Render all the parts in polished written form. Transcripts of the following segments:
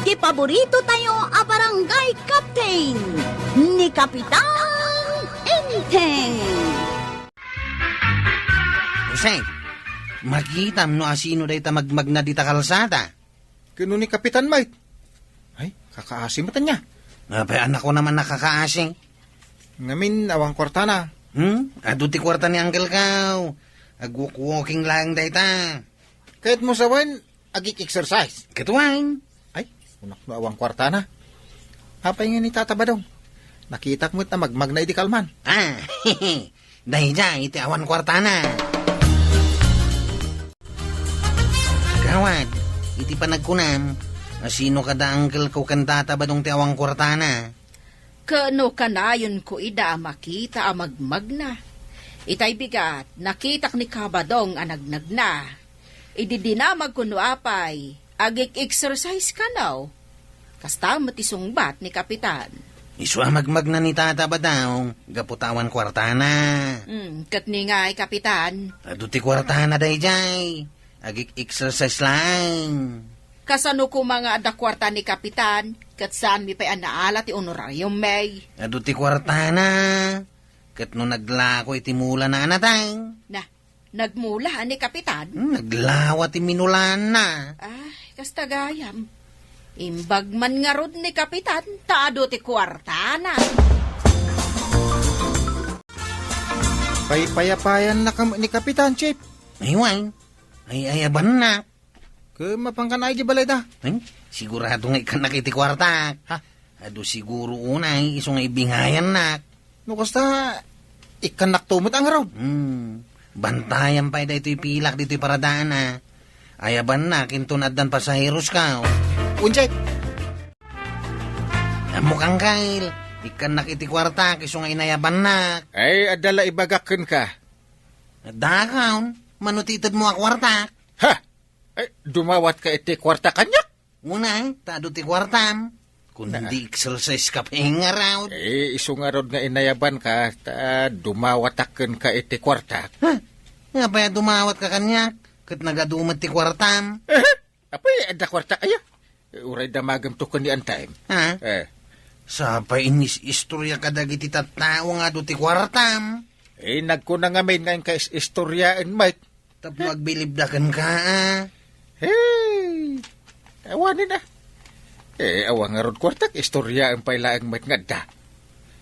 ti paborito tayo a barangay captain ni Kapitan Enteng. Jose, makita mo asino day ta magmag na di ta kalsada. Kano ni Kapitan Mike? Ay, kakaasim mata niya. Abay, anak ko naman nakakaasing. Ngamin, awang kwarta na. Ado ti kwarta ni Uncle Kaw. Agwalk-walking lang day ta. Kahit mo sawan, agik exercise. Katuwain. Ay, unak no awang kwarta na. Apay nga ni Tata Badong. Nakita mo na magmag na idikalman. Dahil dyan, iti awan kwarta na. Gawad, iti panagkunam. Asino kada Uncle ko kantata ba dong ti awang kwarta na? Kano kanayon ko ida makita amagmag na. Itay bigat, nakitak ni Kabadong anagnag na. Ididinamag kuno apay, agik exercise ka now. Kasta matisungbat ni Kapitan. Iswa magmag na ni tata ba daw? Gaputawan kwarta na. Katni nga'y Kapitan. Ado ti kwarta na day jay. Agik exercise lang. Kasano ko mga adakwarta ni Kapitan, kat saan mi pa'y anaala ti honorarium may. Ado ti kwarta na. Kat no naglako iti mula na anatay. Na, nagmula ni Kapitan. Naglawa ti minulan na. Ay, kasta gayam. Imbag man nga rod ni Kapitan, taado ti kwarta na. Payapayan na ni Kapitan, Chip. Aywan. Ay ayaban na. Mapangkan ay di balay da. Sigurado nga ikanak iti kwarta. Ha? Ado siguro unay, iso nga ibingayan na. No, kasta, ikanak tumot ang araw. Bantayan pa ito pilak dito paradaan na. Ayaban na, kintunaddan pasaheros ka. Unjay. Mukhang kail, ikanak iti kwarta, iso nga inayaban na. Ay, adala ibagakan ka. Dakaon, manutitad mo ang kwarta. Ha? Ay, dumawat ka iti kwarta kanya? Unay, tado ti kwartam. Kung hindi exercise ka pahingaraw. Iso nga rod nga inayaban ka, dumawataken ka iti kwarta. Nga pa dumawat ka kanya, kat nagadumat ti kwartam. Apay, ada kwarta kaya? Uray damagam to ka ni antime. Ha? Sa inis istorya kadag iti tattao nga do ti kwartam. Nagkuna nga may ngayon ka istoryaan, Mike. Tapos magbilibdakan ka, Hey! Awanin na. Awang nga rod kwartak, istoryaan pa ilaang Mike nga da.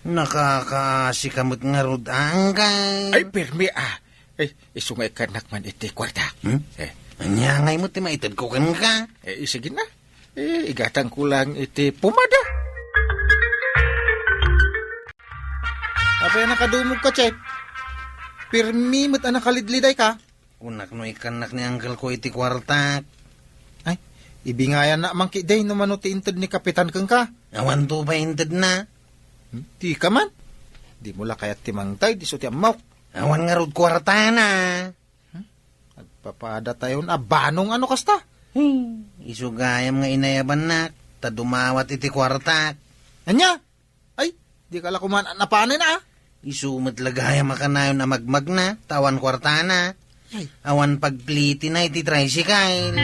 Nakakasikamot nga rod angkay. Ay, pirmi iso nga ikanak man iti kwartak. Anyangay mo ti maitad ko kan ka. Sige na. Igatang ko lang iti pumada. Apay nakadumog ka, Chep. Pirmi mo't nakalidliday ka. Unak no ikanak ni Uncle ko iti kwartak. Ay, ibingayan na mangkiday no manuti intad ni Kapitan kang ka. Awan to ba intad na? Di ka man. Di mula kaya timangtay, di so ti amaw. Awan nga rod kwarta na. Nagpapada tayo na, banong ano kasta? Isugayam nga inayaban na, tadumawat iti kwartak. Anya? Ay, di ka lakuman, napanin na Isumat lagayam makanayon na magmag na, tawan kwarta na. Ay. Awan pagpliti na iti tricycle.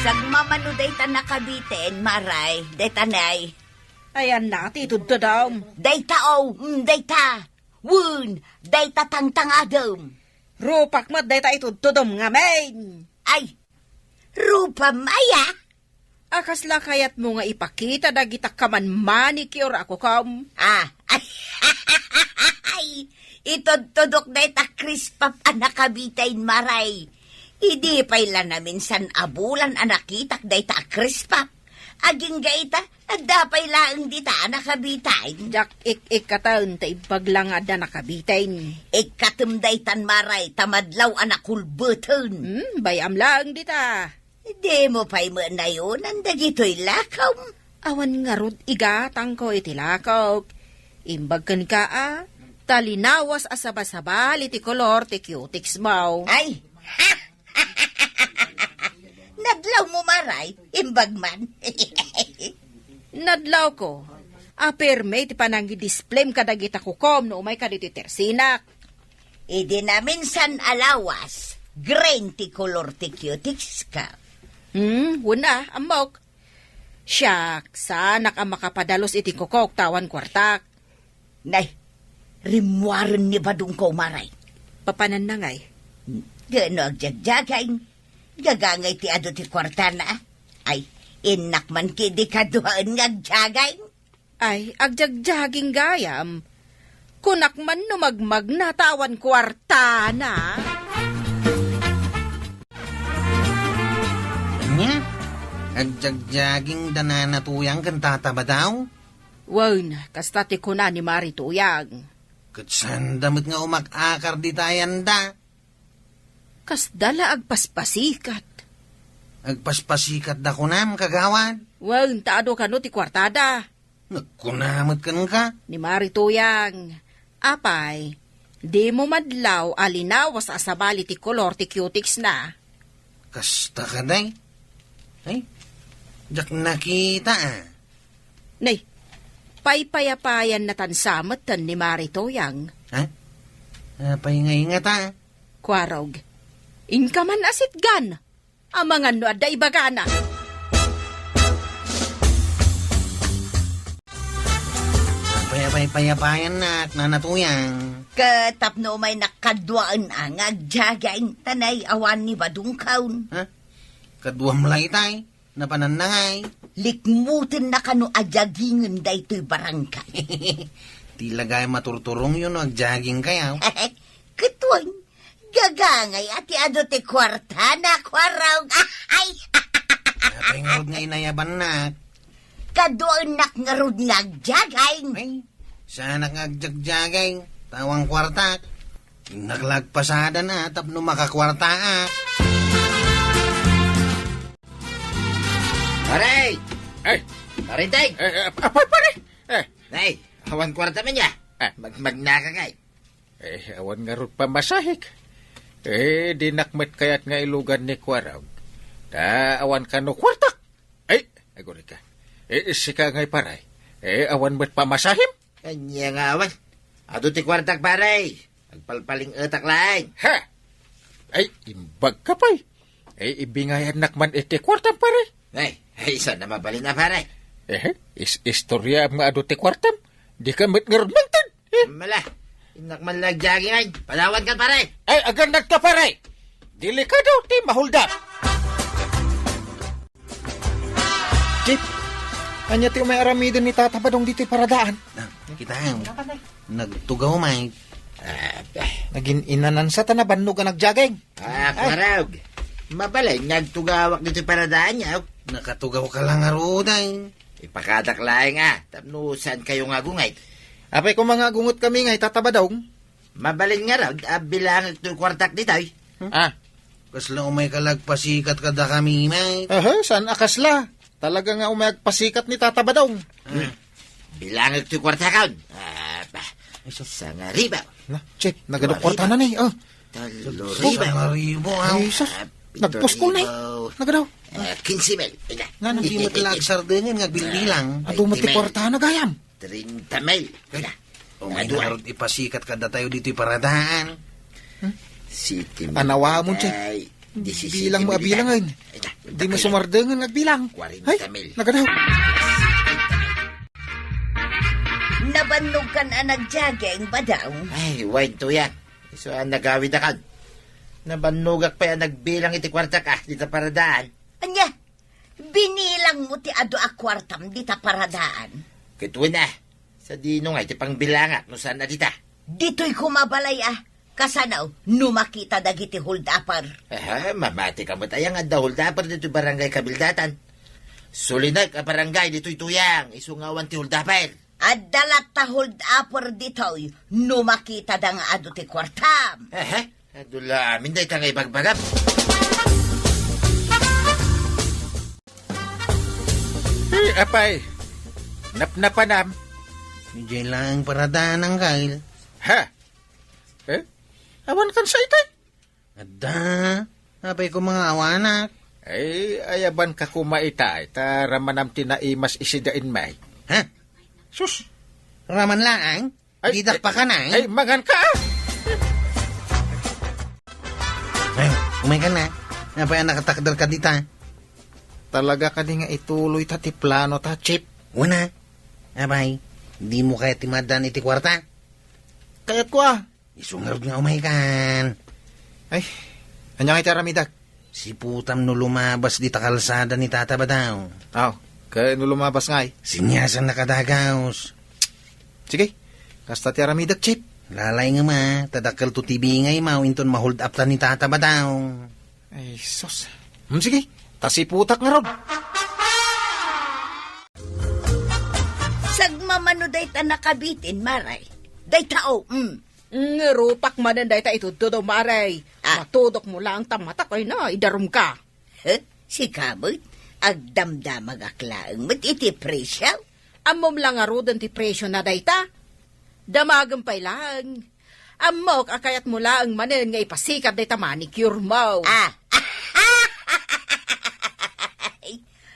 Sagmamano day ta nakabiten, Maray, day tanay. Ayan na, titudto daw. Day tao, day ta. Wun, day ta tangtangadom. Rupak mat day ta itudtudom nga main. Ay, rupa maya. Akasla kayat mo nga ipakita dagita kaman manicure ako kam. Ay, itod-tudok day ta krispap anakabitain, Maray. Idi payla namin san abulan anakitak day ta krispap. Aging gaita, adapay laang di ta nakabitain. Jak ik-ikataon ta ibaglangad na nakabitain. Ikatumday tan, Maray, tamadlaw anakulbuton. Bayam lang di ta. Di mo pa'y mo na yun, ang dagito'y lakaw. Awan nga rod igatang ko iti lakaw. Imbag kan ka talinawas asabasabal iti kolor ti cutics mo. Ay, nadlaw mo, Maray, imbag man. Nadlaw ko. Aperme ti panangi display kadagita ko kom no umay kaditi tersinak. Idi na minsan alawas, green ti color ti cutics ka. Wala, amok. Siyak, sana ka makapadalos iti kokok tawan kwartak. Nay, rimwaran ni badong ko maray. Papanan na ngay. Gano agjagjagay. Gagangay ti ado ti kwarta na. Ay, inak man kidi kaduhaan ngagjagay. Ay, agjagjaging gayam. Kunak man numagmag na tawan kwarta na. Anya? Agjagjaging dananatuyang kan tataba daw? Wan, kastati ko na ni Mari Tuyang. Katsan damit nga umakakar di tayan da. Kas dala agpaspasikat. Agpaspasikat da kunam kagawad. Wan, taado ka no ti kwartada. Nagkunamot kan ka. Ni Mari Tuyang. Apay, di mo madlaw alinawas asabali ti kolor ti cutics na. Kasta ka day. Ay, jak nakita ah. Nay, paypayapayan na tansamat tan ni Mari Tuyang. Ha? Paingay nga ta. Kwarog, inka man asit gan. Amangan no adda ibagana. Payapayan na at nanatuyang. Katapno may nakadwaan ang agjagay. Tanay awan ni badong kaun. Ha? Kaduam laytay. Napananangay. Likmutin na kano ajagingan daytoy barangay. Tilagay maturturong yun o agjaging kayaw. Katuan, gagangay ati ado ti kwarta na kwaraw. Ay, Payngod nga inayaban na. kadoon nak ngarud ngagjagay. Ay, sana nga agjagjagay. Tawang kwarta. Naglagpasada na tapno makakwarta ah. Paray! Ay, Parintay! apay pare. Nay, awan kwarta man niya. Magnakagay. Awan nga ron pamasahik. Dinakmet kayat nga ilugan ni Kwaraw. Awan ka no kwartak. Ay, aguri ka. Sika nga'y paray. Awan mo't pamasahim. Kanya nga awan. Ado ti kwartak paray. Agpalpaling utak laing. Ha? Ay, imbag ka pa'y. Ibingayan nakman iti kwartam paray. Ay, isa na mabalin na paray. Istorya nga ado ti kwartam. Di ka mo't ngarunangtan. Mala, inak man lagjagi ngay. Palawan ka paray. Ay, agandad ka paray. Delikado ti mahulda. Chip, anya ti may aramidon ni Tata Badong dito'y paradaan. Kita nagtugaw may. Naging inanan sa tanaban no ka nagjageng. Kwaraw. Mabalay, nagtugawak dito paradaan niya. Nakatugaw ka lang aruday. Ipakadak laing tapnusan kayo nga gungay. Apay ko mga gungot kami ngay Tata Badong. Mabalin nga raw, bilang ito kwartak dito. Kasla umay kalagpasikat kada kami may. Saan akasla? Talaga nga umayagpasikat ni Tata Badong. Bilang ito kwartakaon. Sa nga riba. Na, Chip, nagadok kwarta na ni. Talo Riba. riba. Ribo Ay, sus. Nagpuskol na eh. Nagadaw. 15 mil. Nga nang di matalag sardengin nga bilbilang. Ado mo ti kwarta na gayam. 30 mil. Umay narod ipasikat kada tayo dito'y paradaan. City Anawa mo, Chip. Bilang mo abilang ngayon. Di mo sumardengan nagbilang. 40 Ay, mil. nagadaw. Nabanog ka na nagjagay ba daw? Ay, wine to yan. So, nagawid na kan. Nabanugak pa yan nagbilang iti kwartak dito paradaan. Anya, binilang mo ti ado a kwartam dita paradaan. Kituin na. Sa dino nga iti pangbilanga. No saan na dita? Dito'y kumabalay kasanaw, numakita dagiti huldapar. Mamati ka mo tayang at dahol dapat dito barangay kabildatan. Sulinag ka barangay dito'y tuyang. Isungawan ti huldapar. At dalat ta huldapar dito'y numakita da nga ado ti kwartam. Adula amin da itang ibagbagap. Apay. Napnapanam. Medyo lang paradaan ang kail. Ha? Awan kan sa itay. Ada. Apay ko mga awanak. Ay, ayaban ka kumaita. Taramanam tinaimas isidain may. Ha? Sus. Raman lang. Didak pa ka na Ay, magan ka Ay, Umay ka na. Napaya nakatakdal ka dita. Talaga ka di nga ituloy ta ti plano ta, Chip. Una. Abay, di mo kaya timadan iti kwarta. Kayat ko ah. Isungarod nga umay kan. Ay, anya nga Ramidag. Si putam no lumabas di takalsada ni Tata Badaw. Aw, kaya no lumabas nga ay. Sinyasan nakadagaws. Sige, kasta ti Ramidag, Chip. Lalay nga ma, tadakal to tibi ngay inton mahold up ta ni Tata Badaw. Ay, sus. Sige, tasiputak nga ron. Sagmamano day ta nakabitin, Maray. Day tao, Rupak manan day ta itutudo, Maray. Ah. Matudok mo lang tamatak ay na, idarum ka. Si Kabot, agdamdamag aklaang mat iti presyo. Amom lang nga rodan ti presyo na day ta. Damagan pa'y lang. Amok akayat mo lang manan nga ipasikap day ta manicure mo.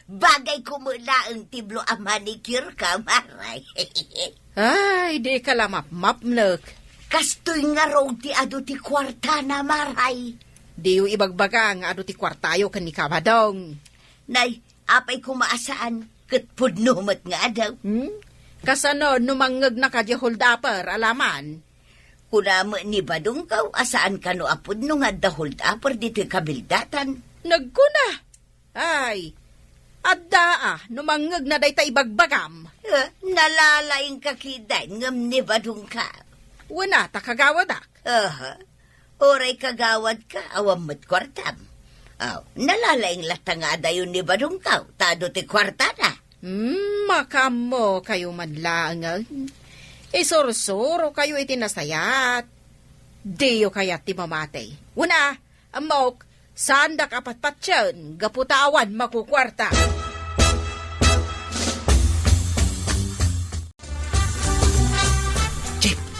Bagay ko mula ang tiblo ang manicure ka, Maray. Ay, di ka lamap-map nak. Kastoy nga raw ti ado ti kwarta na, Maray. Di yung ibagbaga nga ado ti kwartayo kan ni Kabadong. Nay, apay kumaasaan, katpudnumat nga daw. Kasano numangag na kadya hold-upper, alaman? Kunama ni Badong kaw, asaan ka no apod no nga da hold-upper dito kabildatan. Nagkuna. Ay, adda numangag na day ta ibagbagam. Nalalaing kakiday ngam ni Badong ka. Wana ta kagawadak. Oray kagawad ka, awamot kwartam. Nalalaing latanga dayon ni Badong kaw, tado ti kwarta na. Makamo kayo madlaangan. Isoro-soro kayo itinasayat. Diyo kayat ti mamatay. Una, amok, sandak apat-patyan, gaputawan makukwarta.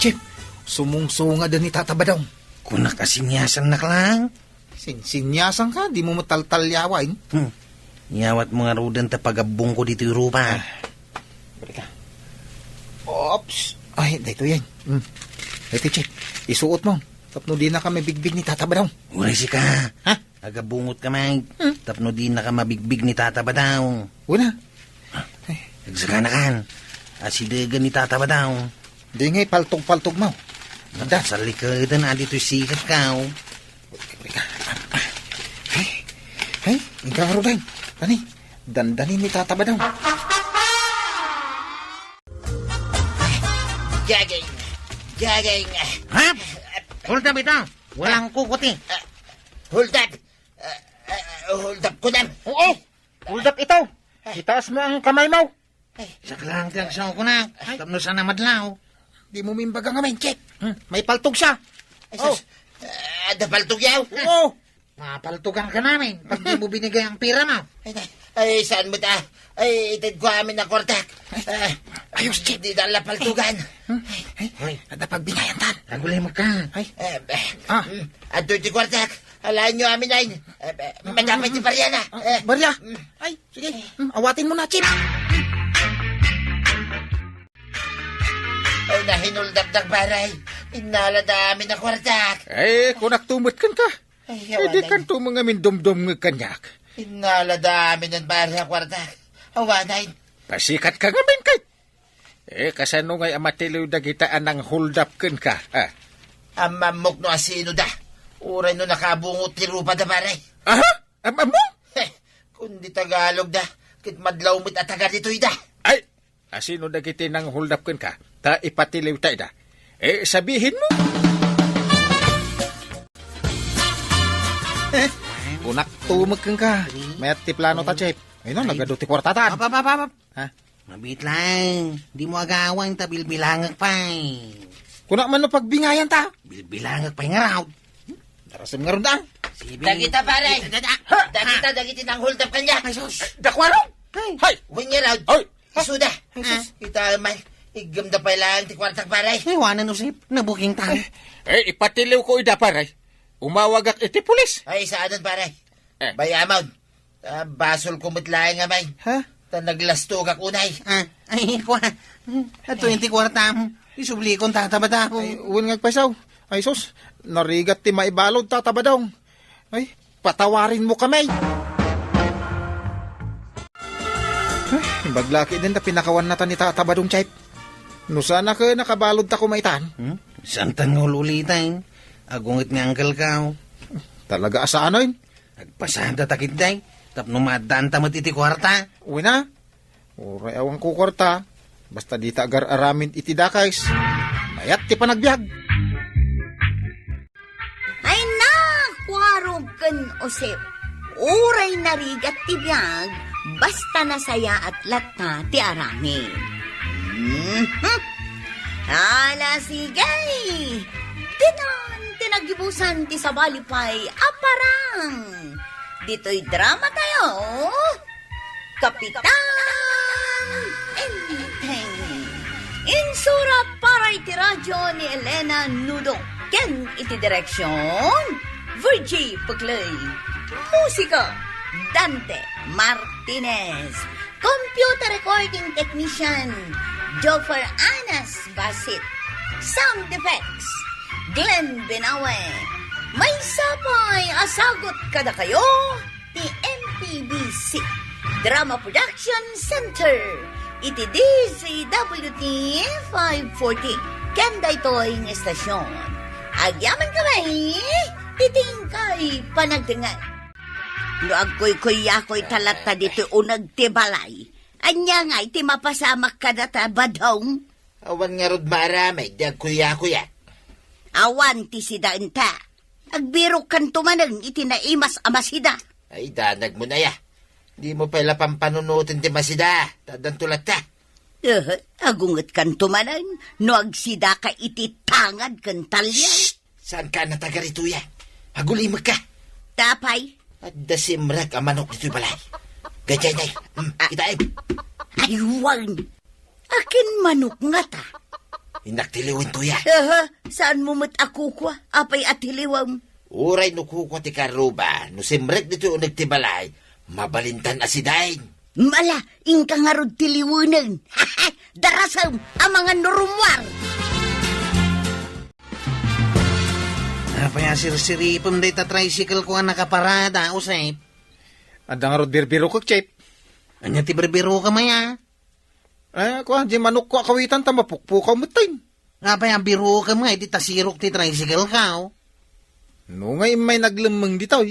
Chip, sumungsunga din ni Tata Badaw. Kuna kasinyasan na lang. Sinyasan ka, di mo mataltalyawain. Yawat mga rudan ta pagabong ko dito yung rupa. Balik ka. Oops. Ay, dito yan. Dito, Chip. Isuot mo. Tapno di na kami bigbig ni Tata Badaw. Uray si ka. Ha? Agabungot ka mag. Tapno di na ka mabigbig ni Tata Badaw. Una. Nagsaka na kan. Asidagan ni Tata Badaw. Di nga'y paltog-paltog mo. Sa likadan na dito sikat ka. Balik ka. Ay, ikaw rin. Tani, dandanin ni Tata Badaw. Jaging. Ha? Hold up ito. Walang kukuti. Hold up. Hold up ko na. Oo, hold up ito. Itaas mo ang kamay mo. Saklang tiyagsaw ko na. Tapno sana madlaw. Di mo mimbaga nga men, check. May paltog siya. Oh. Ada paltog yaw. Oo. Mapaltugan ka namin pag di mo binigay ang pira mo. Ay, saan mo ta? Ay, itid ko amin na kortak. Ayos, Chip. Di dala paltugan. Ay, ada pagbinayan tan. Agulay mo ka. Ay, Ato ti kortak. Alaan nyo amin ay. Madamay ti Pariana. Barya. Ay, sige. Awatin mo na, Chip. Ay, nahinuldap-dak baray. Inaladami na kortak. Ay, kung naktumot kan ka. Ay, Hindi kan to mga mindom-dom ng kanyak. Inaladami ng baray ang kortak. Awanay. Pasikat ka nga men kay. Kasano ngay amatiliw dagitaan ng hold up kan ka. Amamok no asino da. Uray no nakabungot ti rupa da baray. Aha? Mo? Kundi Tagalog da. Kit madlaw mo't ataga dito'y da. Ay, asino dagiti ng hold up kan ka. Ta ipatiliw tayo da. Sabihin mo. Unak tumag kang ka. May ti plano ta, Chip. Ayun, nagado ti kwartatan. Apa. Ha? Mabit lang. Di mo agawang ta bilbilangag pa. Kunak man no pagbingayan ta. Bilbilangag pa nga raw. Darasim nga ron da. Dagita baray. Dagita ng hold up kanya. Dakwarong? Hay! Huwag niya raw. Ay! Isuda. Kita may igam da pa lang ti kwartak baray. Iwanan usip. Nabuking tayo. Ipatiliw ko ida paray. Umawag ak iti pulis. Ay, saan baray? Bayamon. Basol kumutlaing nga may. Ha? Naglastog ak unay. Ay, kwa. At 20 kwartam. Isubli kong tatabada ko. Ay, uwan nga pasaw. Ay, sus. Narigat ti maibalod tatabadong. Ay, patawarin mo kami. Baglaki din na pinakawan na ni Tata Badong Chayp. No sana ka nakabalod ta kumaitan. Santan nga ulitin. Agungit nga angkel ka. Talaga asa ano yun? Agpasada takit day. Tapno madaan tamat iti kwarta. Uwi na. Uray awang kukorta. Basta di ta agar aramin iti dakais. Mayat ti panagbiag. Ay na, kwarog kan Osep. Uray narigat ti biyag, basta nasaya at lata ti aramin. Ala sigay! Tinagibusan ti sabalipay, aparang! Dito'y drama tayo, Kapitan Enteng. Insura para iti radyo ni Elena Nudo. Ken iti direksyon, Virgie Paglay. Musika, Dante Martinez. Computer recording technician, Joffer Anas Basit. Sound effects, Glenn Benawe. May sapay asagot kada kayo, ti MPBC Drama Production Center. Iti DZWT 540. Kenda ito'y ng estasyon. Agyaman kami, itingkay panagtingan. No agkoy-koy yakoy talata dito unag tibalay. Anya nga iti mapasamak ka data badong. Awan nga rod maramay, dag kuya-kuya. Awan ti sida enta. Agbiro kan tumanang iti naimas amasida. Ay, danag mo na ya. Di mo pala pampanunutin ti masida. Tadang tulat ta. Agunget kan tumanang no agsida ka iti tangad kan talyan. Saan ka natagarito ya? Agulimag ka. Tapay. At dasimrak ang manok dito'y balay. Gajay, itaim. Aywan. Akin manok nga ta. Inaktiliwin to ya. Saan mo mat ako kwa? Apay at hiliwam. Uray nukuko ti karuba. No simrek dito yung nagtibalay. Mabalintan asidain. Mala, ingka nga rod tiliwanan. Darasam, ang mga norumwar. Napaya sirsiripon day ta tricycle ko ang nakaparada, Osep. Adang rod birbiro ko, Chayp. Anya ti berbiro ka maya. Ako, di manok ko akawitan ta mapukpukaw mo tayo. Napaya biro ka mga, iti tasirok ti tricycle ka, oh. No nga may naglamang dito,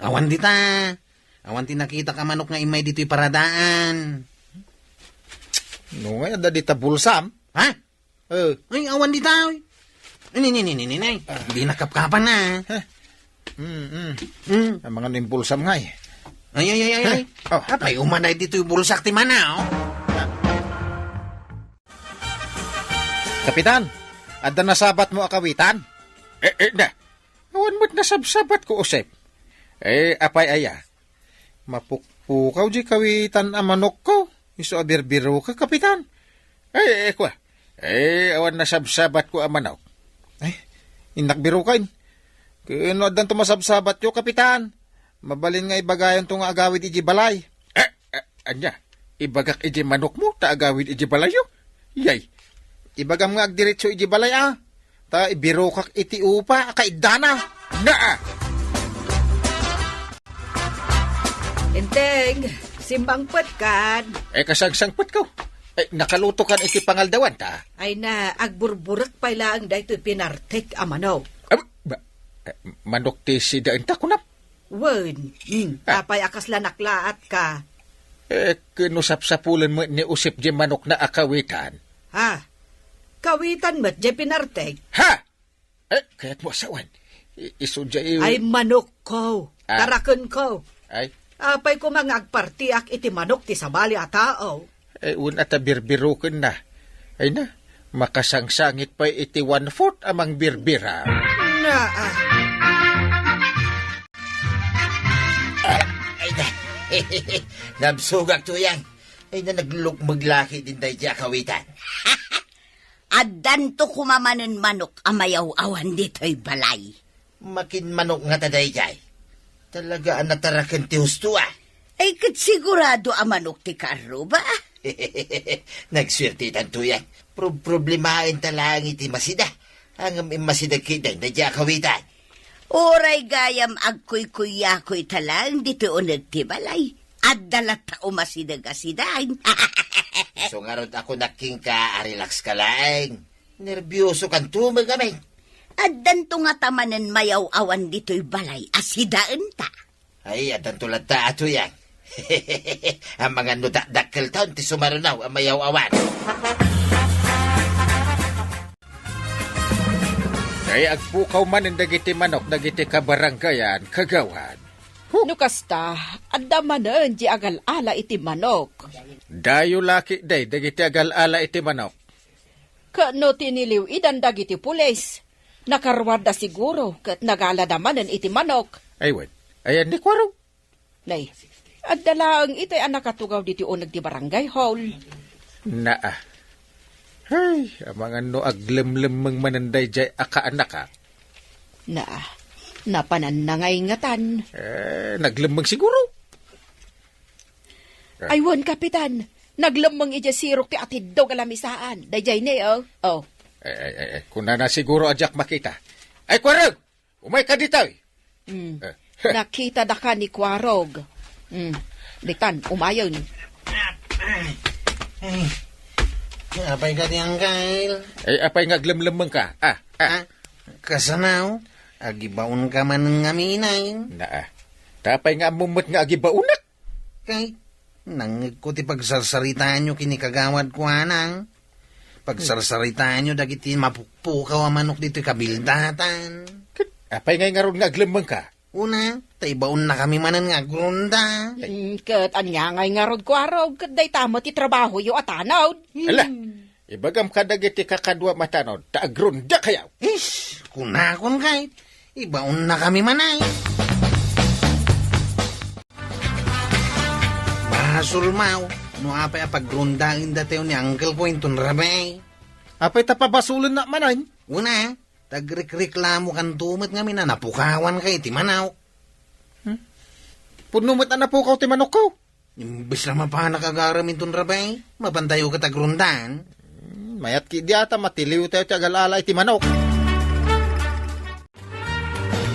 Awan di ta. Awan ti nakita ka manok nga imay dito'y paradaan. No nga, ada dita bulsam. Ha? Ay, awan di ta, oy. Ninay. Hindi nakapkapan na. Ang mga nimbulsam nga eh. Ay. Oh. Apay, umanay dito'y bulsak ti mana, oh. Kapitan, ada nasabat mo akawitan? Na. Awan mo't nasabsabat ko, Osep. Apay aya. Mapukpukaw di kawitan ang manok ko. Iso abirbiro ka, kapitan. Kwa. Awan nasabsabat ko ang manok. Inakbiro ka. Kano adan tumasabsabat yo, kapitan. Mabalin nga ibagayon to nga agawid iji balay. Anya, ibagak iji manok mo, taagawid iji balayo. Yay. Ibagam nga agdiretso iji balay Ta ibiro kak iti upa, kaidana. Naa! Enteng, simbang patkan. Kasangsangpat ko. Nakaluto kan iti pangaldawan ta. Ay na, agburburak pa lang dahito pinartek a manok. Manok ti si daen ta kunap. Wen, tapay akas lanaklaat ka. Kinusap-sapulan mo ni usip di manok na akawitan. Ha? Kawitan mo't di pinartek. Ha? Kaya't mo asawan. Isudya Ay manok ko. Tarakon ko. Ay? Apay ko mga agpartiak iti manok ti sabali a tao. Un at birbirukin na. Ay na, makasangsangit pa iti 1/4 amang birbira. Ay na. Nabsugak to yan. Ay na naglukmaglaki din tayo dyan kawitan. Adan to kumamanan manok amayaw-awan dito'y balay. Makin manok nga taday dyan. Talaga ang natarakan ti husto Ay kat sigurado ang manok ti karo ba? Nagswerte tanto yan. Problemahin talang iti masida. Ang masida kita na dyan kawitan. Oray gayam agkuy-kuyakoy talang dito unag tibalay. At dalat ta umasidag-asidain. So nga ron ako naking ka, relax ka lang. Nervyoso kan tumag kami. At danto nga tamanan mayaw awan dito'y balay asidaan ta. Ay, adan tulad ta ato yan. Ang mga nudak-dakkel taon, ti sumarunaw ang mayaw-awan. Kaya agpukaw man ang dagiti manok, dagiti kabaranggayan, kagawan. No kasta, adamanan di agal-ala iti manok. Dayo laki day, dagiti agal-ala iti manok. Kano tiniliw idan dagiti pulis. Nakarwarda siguro kat nagaladaman iti manok. Aywan, ayan ni Kwarog. Nay, adalaang ito'y anak katugaw diti unag di barangay hall. Naa. Ay, ang mga no aglemlemeng mananday jay akaanak ka. Na, napananangay ngatan. Naglemeng siguro. Aywan, kapitan. Naglamang ija sirok ti atid daw kalamisaan. Dayjay ni, oh. Oh. Kung na siguro adyak makita. Ay, Kwarog! Umay ka dito eh. Nakita da ka ni Kwarog. Litan, umayon. Apay ka diyang kail. Ay, apay ngaglemlemeng ka. Kasanaw, agibaon ka man ng aminay. Naa. Tapay nga mumot nga agibaunak. Kay, nangig ko ti pagsarsaritaan nyo kinikagawad ko anang. Pagsarsaritaan nyo dagiti mapukpukaw ang manok dito'y kabildatan. Apay nga ron ngaglemeng ka. Una, taibaon na kami manan nga grunda. Kat anyangay nga rod Kwarog. Kat day tamo ti trabaho yu atanaw. Ala, ibagam ka dagiti kakadwa matanod, taagrunda kayaw. Ish, kunakon kay, ibaon na kami manay. Basulmaw, no apay apaggrundain datayo ni Uncle Quinton Rabay. Apay tapabasulan na manan. Una, tagrekreklamo kan tumat nga mina napukawan kay ti manaw. Punumot na po ti manok ko. Imbis na mapanak agaramin ton Rabay, mabantayo ka tagrundan. Mayat ki diata matiliw tayo ti agal-ala iti manok.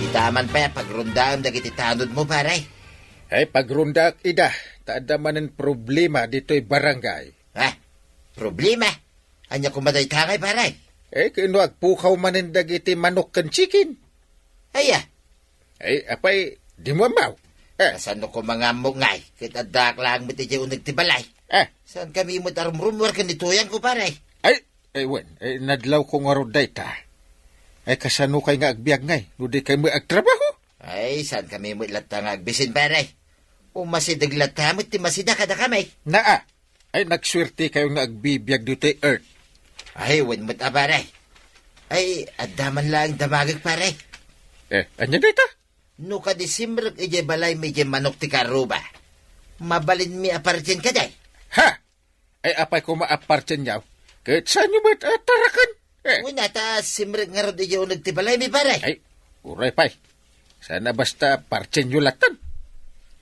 Itaman pa pagrundaan dagiti tanod mo, pare. Ay, pagrunda ida, taada man ang problema dito'y barangay. Problema? Anya kumaday tangay, pare. Kino agpukaw man ang dagiti manok kan chicken. Ay, Apay, di mo amaw. kasano ko mga mungay, kitadak lang miti dyan unag tibalay. Saan kami mo tarumrumwar kanituyan ko, pare? Nadlaw ko nga roday ta. Kasano kay nga agbiag ngay, nudi kay mo agtrabaho. Ay, saan kami mo ilatang agbisin, pare? Umasidag latamot, ti masida kada kami. Naa, nagswerte kayo nga agbibiyag dito'y earth. Ay, wanmot pare. Ay, adaman lang damagag, pare. Anya dita? No ka December, ije balay may manok ti karuba. Mabalin mi apartin ka day. Ha? Apay ko maapartin yaw. Kahit saan nyo ba't tarakan? Una ta, simrek nga rod ije unag ti balay mi, pare. Uray pay. Sana basta partin nyo latan.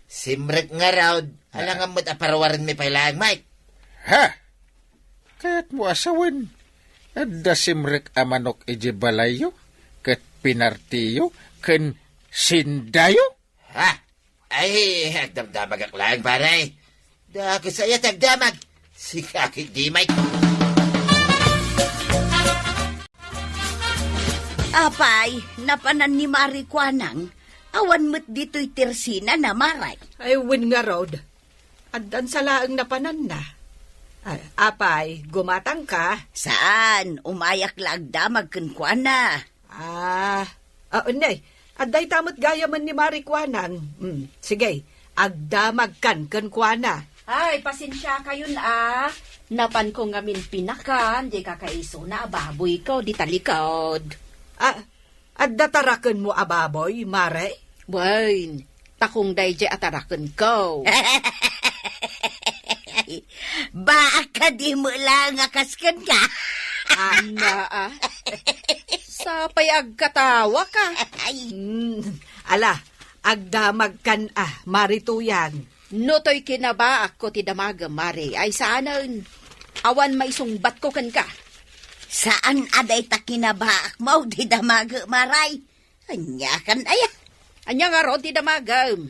Simrek nga raod, alangan mo't aparawarin mi pailang, Mike. Ha? Kahit mo asawan. Adda simrek amanok ije balayo. Kat pinartiyo. Kan sindayo. Ay, agdamdamag aklang, pare. Daki saya tagdamag. Si kakit di, Mike. Apay, napanan ni Mari Kwanang, awan mo't dito'y tersina na maray. Ay, win nga rod. Addan sa laang napanan na. Ay, apay, gumatang ka? Saan? Umayak lagdamag kunkwana. Unay, adday tamot gaya man ni Marikwanang. Sige, agdamag kan kuana. Ay, pasensya kayo na. Napan ko ngamin pinakan, di kakaiso na baboy ko, di talikod. Addatarakan mo ababoy, Mare? Wain, takong dayjay atarakan ko. Baka di mo lang akaskan ka. Ana, sapay agkatawa ka. Ala, agdamag kan Marituyan. Notoy kinabaak ko ti damaga, Mari. Ay saanan, awan maisungbat ko kan ka. Saan aday ta kinabaak mo, di damag maray? Anya kan aya. Anya nga ron ti damagam.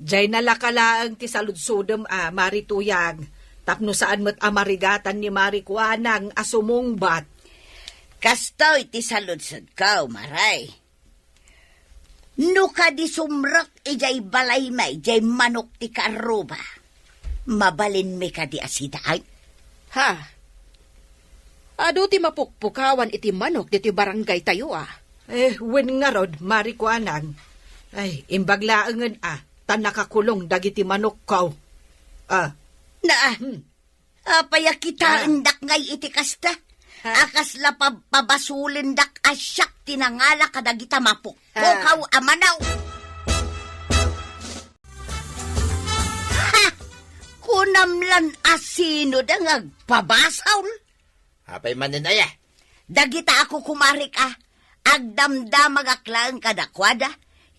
Jay nalakalaang ti saludsudem Marituyang. Tapno saan mo't amarigatan ni Marikuanang asumungbat. Kastoy ti saludsod ka, maray. No ka di sumrak ijay balay may, ijay manok ti karuba. Mabalin me ka di asiday. Ha? Ado ti mapukpukawan iti manok diti barangay tayo Wen nga rod, Marikuanang. Ay, imbaglaangan tanakakulong dagiti manok kaw. Apaya kita endak ngay iti kasta. Akas la pabasulin dak asyak tinangala kadagita mapukpukaw amanaw. Ha! Kunamlan asino da ngagpabasaw. Apay manin aya. Dagita ako kumarik agdamdamag aklaan kadakwada.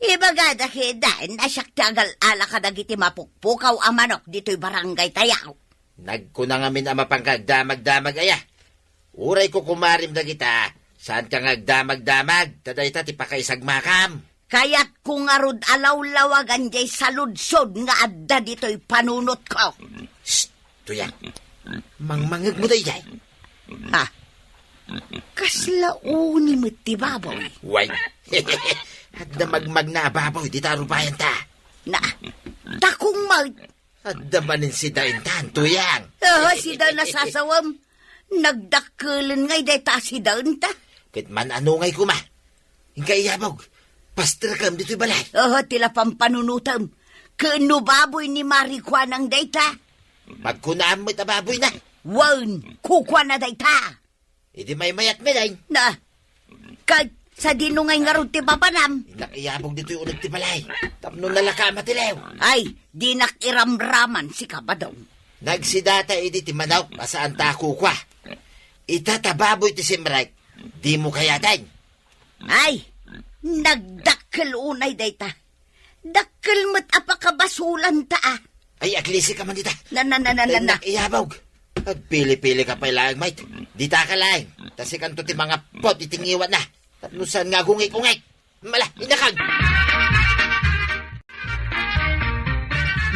Ibaga dahidain asyak tagal ala kadagiti mapukpukaw amanok dito'y barangay tayaw. Nagkuna nga min ama pang kagdamag-damag aya. Uray ko kumarim da kita. Saan ka ngagdamag-damag? Taday ti pakaisagmakam. Kaya't kung arud alaw-lawagan jay saludsod nga adda dito'y panunot ko. Shh! Tuyang. Mangmangag mo day jay. Ha? Kaslauni mo't ti baboy. Way. At damagmag na baboy, di tarubayan ta. Na, takong mag... At damanin si Daintan, tuyang. Sida nasasawam. Nagdakulan ngay dayta si daun ta. Kit man ano ngay kuma. Hingkay yabog. Pastra kam dito'y balay. Tila pampanunutam. Kano baboy ni Marikuanang dayta. Magkunaan mo't baboy na. Wan, kukwa na dayta. Idi may mayat meday. Na, sa dinungay nga ron ti babanam. Nakiyabog dito'y ulit ti balay. Tapno nalaka matilew. Ay, di nakiramraman si Kabadong. Nagsidata idi ti manaw, asaan ta kukwa. Itatababoy ti simrek, di mo kayatan. Ay, nagdakkel unay dayta. Dakkel mo't apakabasulan ta Ay, aglisi ka man dita. Na. Nakiyabog. At pili-pili ka pa ilang, mate. Dita ka lang. Tasi kanto ti mga pot itingiwan na. Tapno saan nga gungik-ungik. Mala, inakag.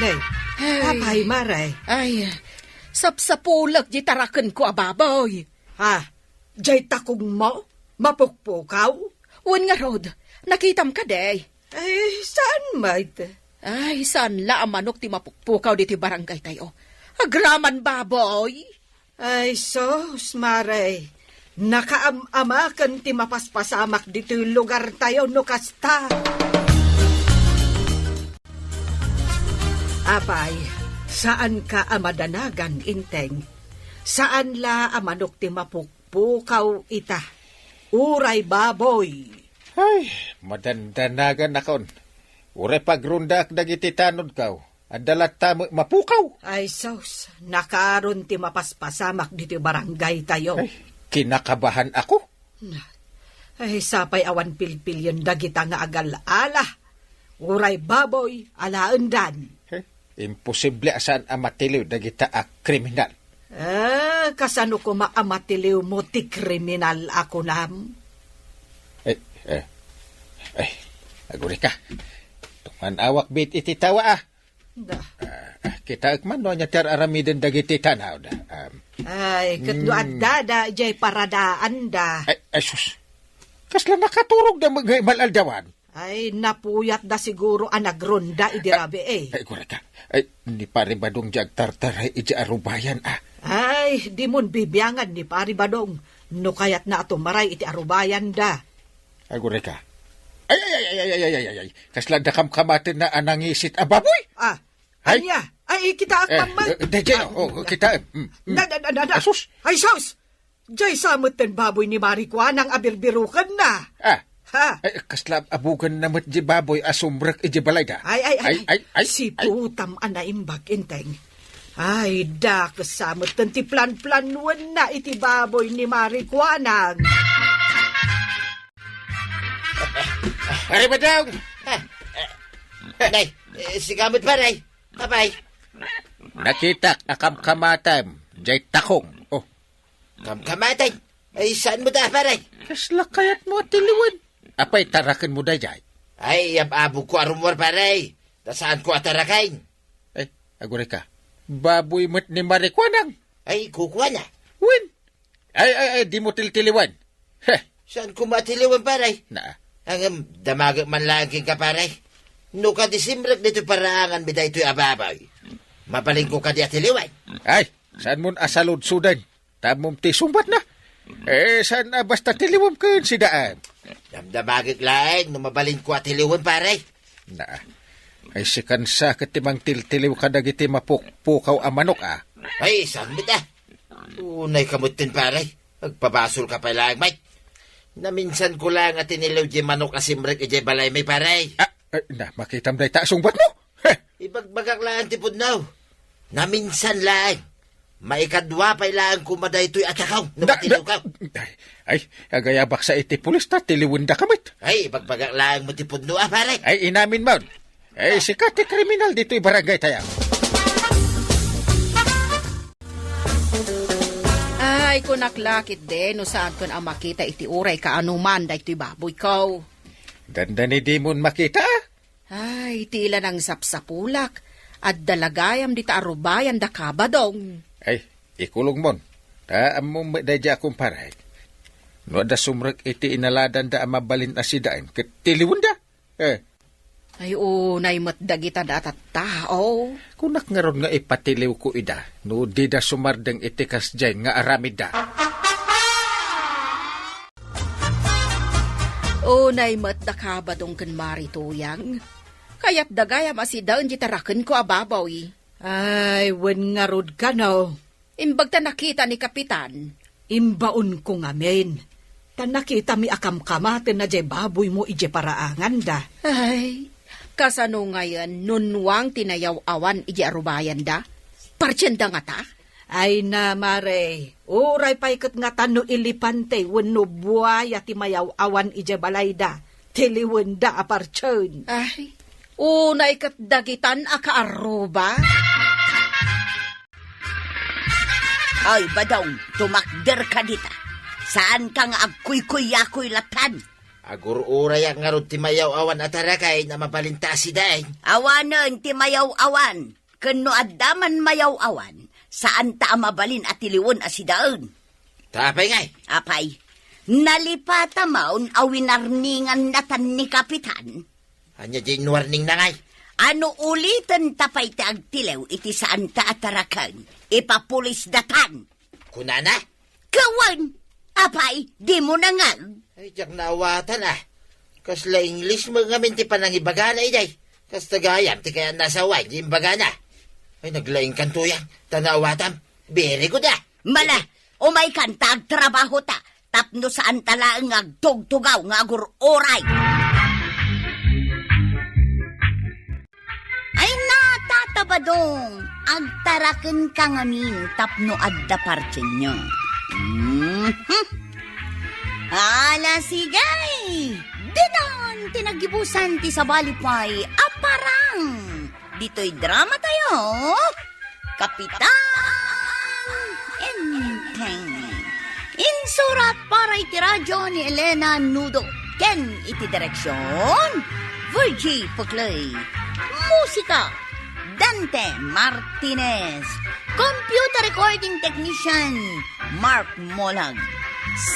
Nay, apay maray. Ay, sapsapulag di tarakan ko baboy. Jay takong mo? Mapukpukaw? Wan nga rod, nakitam ka day. Ay, saan mate? Ay, saan la ang manok ti mapukpukaw diti barangay tayo. Agraman baboy. Ay, sos, maray. Nakaamamakan ti mapaspasamak dito lugar tayo no kasta. Apay, saan ka amadanagan, inteng? Saan la amanok ti mapukpukaw ita? Uray baboy. Ay, madandanagan akon. Ure pagrundak dagiti tanod kaw. Adalat tamo mapukaw. Ay, sos, nakaron ti mapaspasamak dito barangay tayo. Ay, kinakabahan ako. Ay, sapay awan pilpil yun dagita nga agal-ala. Uray baboy, alaandan. Imposible asan amatiliw dagita a kriminal. Kasano ko maamatiliw mo ti kriminal ako nam? Aguri ka. Tumanawak bit iti tawa kita man no nya ter aramiden dagiti tanaw da. Ay, katno adda jay paradaan da. Ay sus. Kasla nakaturog da magay malaldawan. Ay, napuyat da siguro anagronda idirabe Ay, aguri ka. Ay, ni pare badong jag tartar iti arubayan Ay, di mon bibiyangan ni pari badong. No kayat na ato maray iti arubayan da. Aguri ka. Ay. Kasla da kamkamatin na anangisit baboy. Ay. Anya? Ay, kita ang mamay. Kita. Asus. Ay, sus! Jay samutin baboy ni Marikuanang abirbirukan na. Ay, kasla abugan namat di baboy asumrak iti balay da. Ay. Si putam anaimbag inteng. Ay, da kasamot ti plan-planuan na iti baboy ni Marikuanang. Pare badong! Nay, si gamot paray. Apay. Nakita akamkamatam, jay takong. Kamkamatay. Ay, saan mo da paray? Kasla kayat mo tiliwan. apay tarakan mo dayay. Ay, abog ko arumor paray. Saan ko atarakain? Ay, agore ka. Baboy mo't ni Marikwanang. Ay, kukuha na. Win. Ay, di mo tiltiliwan. Heh, Saan ko matiliwan paray? na. Ang damag man lang king kaparay. No ka disimrek dito paraangan biday to'y ababoy. Mabaling ko ka di atiliwan. Ay, saan mo asalod sudan? Tamom ti sumbat na. Saan basta tiliwam ka si daan? Damdamagig laing no mabaling ko atiliwan paray. Na. Ay sikan sa katimang tiltiliw ka dagiti mapukpukaw a manok Ay, saan bita? Unay kamutin paray. Agpabasol ka pa lang, mate. Naminsan ko lang at inilaw di manok asimrek ije balay may paray. Na, makitam day ta sumbat mo. Heh. Ibagbagak lang tipod now. Naminsan lang. Maikadwa pa ilaan kumaday to'y atakaw. Napatiliw ka. Ay, agayabak sa iti pulis na tiliwin da kamit. Ay, ibagbagak lang mo tipod no, paray. Ay, inamin mo. Ay, sikat ti kriminal dito'y barangay tayo. Ay, kunaklakit din, no saan kun ang makita iti uray ka anuman da ito'y baboy ko. Ganda ni Dimon makita. Ay, tila ng sapsapulak at dalagayam di taarubayan da kabadong. Ay, ikulong mon. Taam mo medadya akong paray. No da sumrek iti inaladan da amabalin na si daan. Tiliwin da. Ay, unay matdagita da at tao. Kunak nga ron nga ipatiliw ko ida. No di da sumardeng itikas dyan nga aramid da. Unay matda kabadong kan marituyang. Kaya't dagayam asidaon di taraken ko ababaw. Ay, wen nga rod ka no. Imbag ta nakita ni Kapitan. Imbaon ko ngamin. Ta nakita mi akamkamaten na jay baboy mo ije paraangan da. Ay, kasano ngayon nunwang tinayaw awan iji arubayan da? Partyenda nga ta? Ay na, mare. Uray pa ikat nga tano ilipante wenno buaya ti mayaw awan ije balay da. Tiliwen da apartyon. Ay, unay kat dagitan akaaruba? Ay, badong, tumakder ka dita. Saan ka nga agkuy-kuy-yakoy latan? Agur-uray ang nga ron timayaw awan atarakay na mabalinta si daing. Awanon ti mayaw-awan. Kano addaman mayaw-awan, saan ta mabalin at tiliwon asidaon? Tapay ngay. Apay, nalipata maun awinarningan natan ni Kapitan. Anya di warning na ngay. Ano ulitan tapay ti agtilew iti saan ta atarakan? Ipapulis datan. Kunana? Kawan! Apay, di mo na nga. Ay, diyak naawatan Kasla English mo nga minti pa nang ibagana iday. Kas tagayam ti kaya nasa wine di imbagana. Ay, naglaing kantuyan. Tanawatam. Very good Mala, umay kan trabaho ta. Tapno saan tala ang agtugtugaw nga agur-oray. Ay natatabadong, agtaraken ka ngamin tapno adda partin nyo. Ala sigay! Dinan, tinagibusan ti sa balipay, aparang! Dito'y drama tayo, Kapitan Enteng. Insurat para iti radyo ni Elena Nudo. Ken iti direksyon, Virgie Puclay. Musika, Dante Martinez. Computer recording technician, Mark Molag.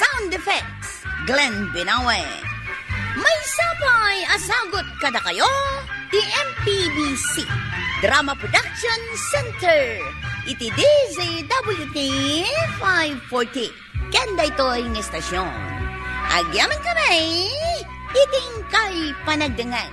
Sound effects, Glenn Binawe. May sapay asagot kada kayo, the MPBC Drama Production Center. Iti DZWT 540. Kenda ito'y ng estasyon. Agyaman kami, iting kay panagdangan.